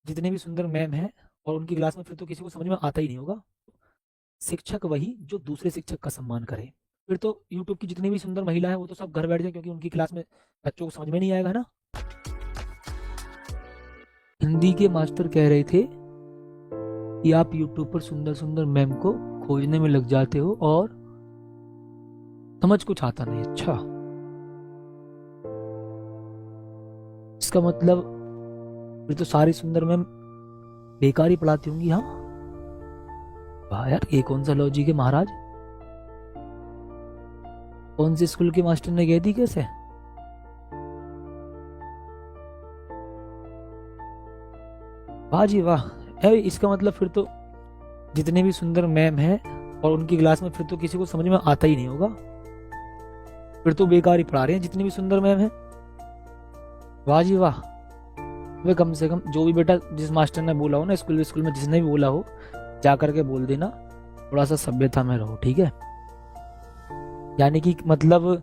जितने भी सुंदर मैम हैं और उनकी क्लास में फिर तो किसी को समझ में आता ही नहीं होगा। शिक्षक वही जो दूसरे शिक्षक का सम्मान करे। फिर तो यूट्यूब की जितनी भी सुंदर महिला है वो तो सब घर बैठ जाए, क्योंकि उनकी क्लास में बच्चों को समझ में नहीं आएगा, है ना। हिंदी के मास्टर कह रहे थे कि आप यूट्यूब पर सुंदर सुंदर मैम को खोजने में लग जाते हो और समझ कुछ आता नहीं। अच्छा, इसका मतलब फिर तो सारी सुंदर मैम बेकार ही पढ़ाती होंगी। हाँ, वाह यार, ये कौन सा लॉजिक है महाराज। कौन से स्कूल के मास्टर ने कह दी कैसे। वाह जी वाह। इसका मतलब फिर तो जितने भी सुंदर मैम हैं और उनकी क्लास में फिर तो किसी को समझ में आता ही नहीं होगा। फिर तो बेकार ही पढ़ा रहे हैं जितनी भी सुंदर मैम है। वाह जी वाह। वे कम से कम जो भी बेटा जिस मास्टर ने बोला हो ना, स्कूल स्कूल में जिसने भी बोला हो, जा करके बोल देना थोड़ा सा सभ्यता में रहो, ठीक है। यानी कि मतलब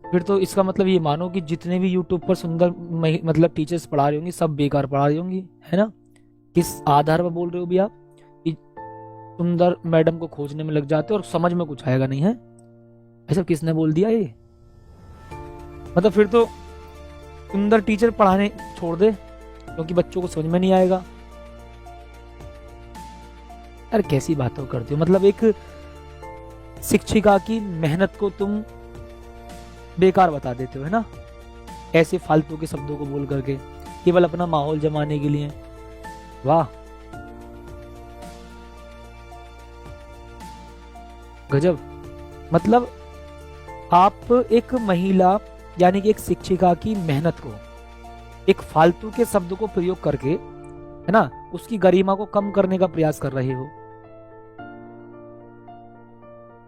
फिर तो इसका मतलब ये मानो कि जितने भी यूट्यूब पर सुंदर मतलब टीचर्स पढ़ा रही होंगी सब बेकार पढ़ा रही होंगी, है ना। किस आधार पर बोल रहे हो भी आप कि सुंदर मैडम को खोजने में लग जाते हो और समझ में कुछ आएगा नहीं, है। ऐसा किसने बोल दिया ये। मतलब फिर तो सुंदर टीचर पढ़ाने छोड़ दे, क्योंकि बच्चों को समझ में नहीं आएगा। यार कैसी बातों करते हो। मतलब एक शिक्षिका की मेहनत को तुम बेकार बता देते हो, है ना, ऐसे फालतू के शब्दों को बोल करके, केवल अपना माहौल जमाने के लिए। वाह, गजब। मतलब आप एक महिला यानी कि एक शिक्षिका की मेहनत को एक फालतू के शब्द को प्रयोग करके, है ना, उसकी गरिमा को कम करने का प्रयास कर रहे हो।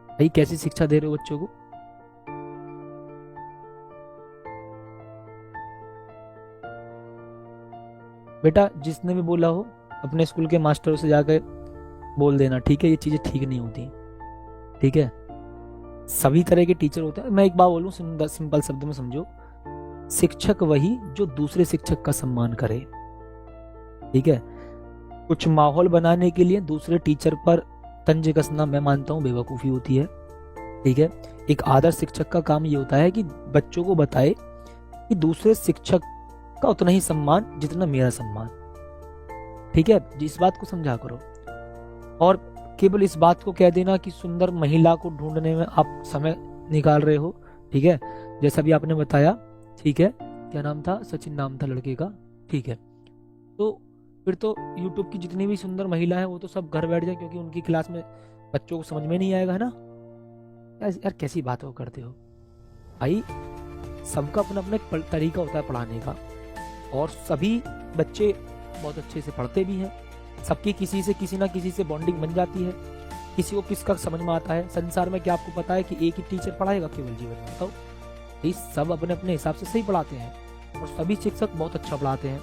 भाई कैसी शिक्षा दे रहे हो बच्चों को। बेटा जिसने भी बोला हो अपने स्कूल के मास्टरों से जाकर बोल देना, ठीक है, ये चीजें ठीक नहीं होती, ठीक है। सभी तरह के टीचर होते हैं। मैं एक बात बोलूं, सिंपल शब्द में समझो, शिक्षक वही जो दूसरे शिक्षक का सम्मान करे, ठीक है। कुछ माहौल बनाने के लिए दूसरे टीचर पर तंज कसना मैं मानता हूँ बेवकूफ़ी होती है, ठीक है। एक आदर्श शिक्षक का काम ये होता है कि बच्चों को बताए कि दूसरे शिक्षक का उतना ही सम्मान जितना मेरा सम्मान, ठीक है। इस बात को समझा करो। और केवल इस बात को कह देना कि सुंदर महिला को ढूंढने में आप समय निकाल रहे हो, ठीक है, जैसा भी आपने बताया, ठीक है। क्या नाम था, सचिन नाम था लड़के का, ठीक है। तो फिर तो यूट्यूब की जितनी भी सुंदर महिला है वो तो सब घर बैठ जाए, क्योंकि उनकी क्लास में बच्चों को समझ में नहीं आएगा, है ना। यार कैसी बात हो करते हो भाई। सबका अपना अपना एक तरीका होता है पढ़ाने का, और सभी बच्चे बहुत अच्छे से पढ़ते भी हैं। सबकी किसी से किसी ना किसी से बॉन्डिंग बन जाती है। किसी को किसका समझ में आता है। संसार में क्या आपको पता है कि एक ही टीचर पढ़ाएगा केवल जीवन में, बताओ। ये सब अपने अपने हिसाब से सही पढ़ाते हैं और सभी शिक्षक बहुत अच्छा पढ़ाते हैं।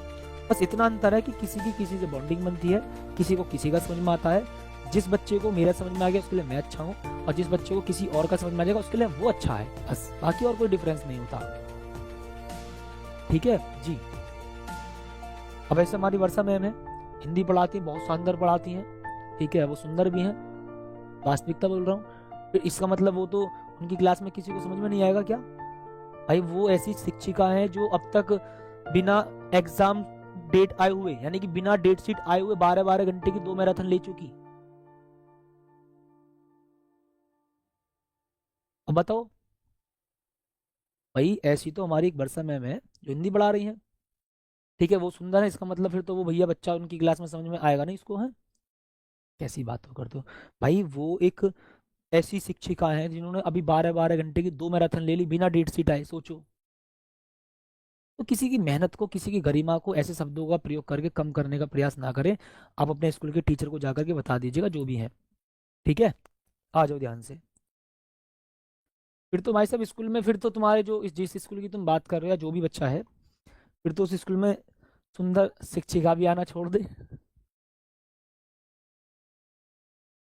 बस इतना अंतर है कि किसी की किसी से बॉन्डिंग बनती है, किसी को किसी का समझ में आता है। जिस बच्चे को मेरा समझ में आ गया उसके लिए मैं अच्छा हूँ, और जिस बच्चे को किसी और का समझ में आ जाएगा उसके लिए वो अच्छा है, बस। बाकी और कोई डिफरेंस नहीं होता, ठीक है जी। अब ऐसे हमारी वर्षा मैम है, हिंदी पढ़ाती हैं, बहुत शानदार पढ़ाती हैं, ठीक है, वो सुंदर भी हैं, वास्तविकता बोल रहा हूँ। फिर इसका मतलब वो तो उनकी क्लास में किसी को समझ में नहीं आएगा क्या। भाई वो ऐसी शिक्षिका है जो अब तक बिना एग्जाम डेट आए हुए, यानी कि बिना डेट शीट आए हुए 12-12 घंटे की 2 मैराथन ले चुकी। अब बताओ। भाई ऐसी तो हमारी एक वर्षा मैम है जो हिंदी पढ़ा रही है, ठीक है, वो सुंदर है। इसका मतलब फिर तो वो भैया बच्चा उनकी क्लास में समझ में आएगा नहीं इसको, है। कैसी बात हो करते हो भाई। वो एक ऐसी शिक्षिका है जिन्होंने अभी 12-12 घंटे की 2 मैराथन ले ली बिना डेट शीट आए, सोचो। तो किसी की मेहनत को, किसी की गरिमा को ऐसे शब्दों का प्रयोग करके कम करने का प्रयास ना करें। आप अपने स्कूल के टीचर को जाकर के बता दीजिएगा जो भी है, ठीक है। आ जाओ ध्यान से। फिर तो भाई साहब स्कूल में फिर तो तुम्हारे जो जिस स्कूल की तुम बात कर रहे हो या जो भी बच्चा है, फिर तो उस स्कूल में सुंदर शिक्षिका भी आना छोड़ दे।